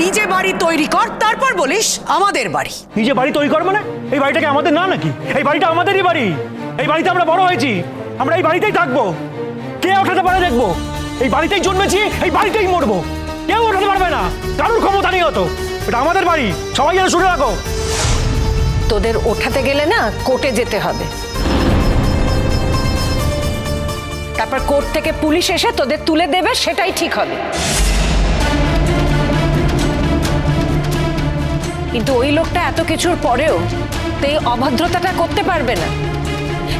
নিজে বাড়ি তৈরি কর, তারপর বলিস আমাদের বাড়ি। নিজে বাড়ি তৈরি কর মানে? এই বাড়িটাকে আমাদের না নাকি? এই বাড়িটা আমাদেরই বাড়ি। এই বাড়িতে আমরা বড় হয়েছি, আমরা এই বাড়িতেই থাকবো। কে ওঠাতে পারে দেখবো। এই বাড়িতেই জন্মেছি, এই বাড়িতেই মরবো। কেউ ওঠাতে পারবে না, কারোর ক্ষমতা নেই হতো। এটা আমাদের বাড়ি, সবাই যেন শুনে রাখো। তোদের ওঠাতে গেলে না কোর্টে যেতে হবে, তারপর কোর্ট থেকে পুলিশ এসে তোদের তুলে দেবে, সেটাই ঠিক হবে। কিন্তু ওই লোকটা এত কিছুর পরেও তো এই অভদ্রতাটা করতে পারবে না।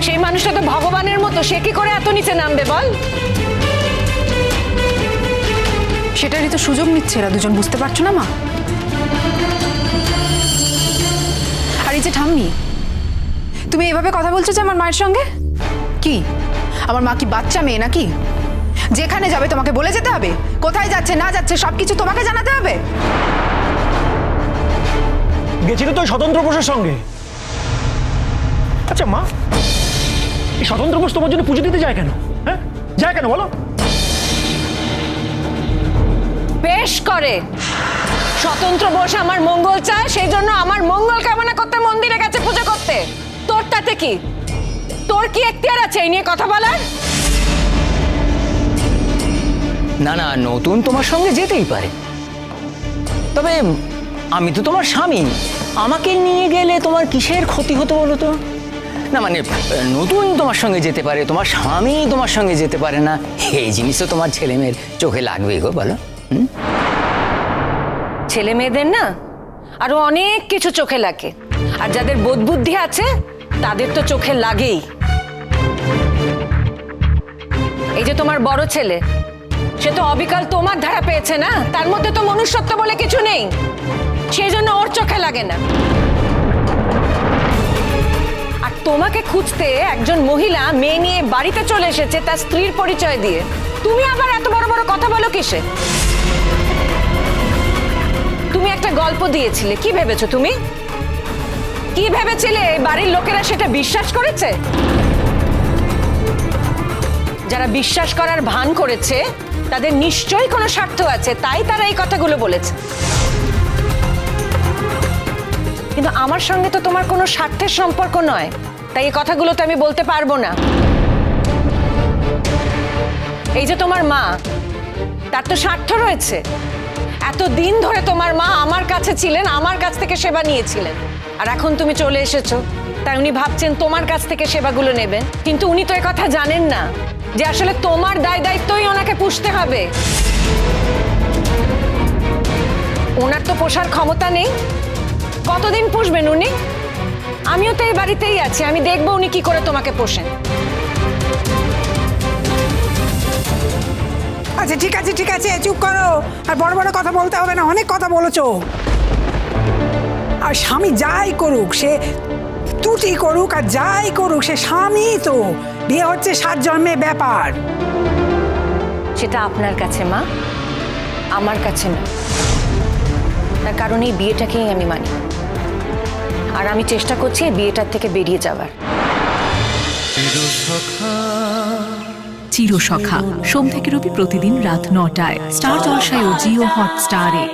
সেই মানুষটা তো ভগবানের মতো, সে কি করে এত নিচে নামবে বল? সেটারই তো সুযোগ নিচ্ছে এরা দুজন, বুঝতে পারছো না মা? আর এই যে ঠাম্মি, তুমি এভাবে কথা বলছো যে আমার মায়ের সঙ্গে? কি আমার মা কি বাচ্চা মেয়ে নাকি? যেখানে যাবে তোমাকে বলে যেতে হবে, কোথায় যাচ্ছে না যাচ্ছে সবকিছু তোমাকে জানাতে হবে। গেছিল তো স্বতন্ত্র বোসের সঙ্গে। আচ্ছা মা, এই স্বতন্ত্র বোস তোমার জন্য পুজো দিতে যায় কেন? হ্যাঁ, যায় কেন বলো? বেশ করে। স্বতন্ত্র বোস আমার মঙ্গল চায়, সেই জন্য আমার মঙ্গল কামনা করতে মন্দিরে গেছে পুজো করতে। তোর তাতে কি? তোর কি এখতিয়ার আছে এই নিয়ে কথা বলার? না না, নতুন তোমার সঙ্গে যেতেই পারে, তবে আমি তো তোমার স্বামী, আমাকে নিয়ে গেলে তোমার কিসের ক্ষতি হতো বলো তো? না মানে নতুন তোমার সঙ্গে যেতে পারে, তোমার স্বামী তোমার সঙ্গে যেতে পারে না, এই জিনিস তো তোমার ছেলে মেয়ের চোখে লাগবেই গো, বলো? ছেলে মেয়েদের না আরো অনেক কিছু চোখে লাগে, আর যাদের বোধ বুদ্ধি আছে তাদের তো চোখে লাগেই। এই যে তোমার বড় ছেলে, সে তো অবিকাল তোমার ধারা পেয়েছে না, তার মধ্যে তো মনুষ্যত্ব বলে কিছু নেই, সেই জন্য ওর চোখে লাগে না। আর তোমাকে খুঁজতে একজন মহিলা মেয়ে নিয়ে বাড়িতে চলে এসেছে তার স্ত্রীর পরিচয় দিয়ে, তুমি আবার এত বড় বড় কথা বলো কিসে? তুমি একটা গল্প দিয়েছিলে, কি ভেবেছো তুমি? কি ভেবেছিলে বাড়ির লোকেরা সেটা বিশ্বাস করেছে? যারা বিশ্বাস করার ভান করেছে তাদের নিশ্চয়ই কোনো স্বার্থ আছে, তাই তারা এই কথাগুলো বলেছে। কিন্তু আমার সঙ্গে তো তোমার কোনো স্বার্থের সম্পর্ক নয়, তাই এই কথাগুলো তো আমি বলতে পারবো না। এই যে তোমার মা, তার তো স্বার্থ রয়েছে। এতদিন ধরে তোমার মা আমার কাছে ছিলেন, আমার কাছ থেকে সেবা নিয়েছিলেন, আর এখন তুমি চলে এসেছো, তাই উনি ভাবছেন তোমার কাছ থেকে সেবাগুলো নেবেন। কিন্তু উনি তো এ কথা জানেন না যে আসলে তোমার দায় দায়িত্বই ওনাকে পুষতে হবে। ওনার তো পোষার ক্ষমতা নেই, কতদিন পুষবেন উনি? আমিও তো এই বাড়িতেই আছি, আমি দেখবো উনি কি করে তোমাকে পোষেন। আচ্ছা ঠিক আছে ঠিক আছে, চুপ করো। আর বড় বড় কথা বলতে হবে না, অনেক কথা বলেছো। আর স্বামী যাই করুক, সে ত্রুটি করুক আর যাই করুক, সে স্বামী তো। বিয়ে হচ্ছে 7 জন্মের ব্যাপার। সেটা আপনার কাছে মা, আমার কাছে না। তার কারণ এই বিয়েটাকেই আমি মানি, আর আমি চেষ্টা করছি এই বিয়েটার থেকে বেরিয়ে যাওয়ার। চিরসখা সোম থেকে রবি প্রতিদিন রাত 9টায় স্টার জলসায় ও জিও হটস্টারে।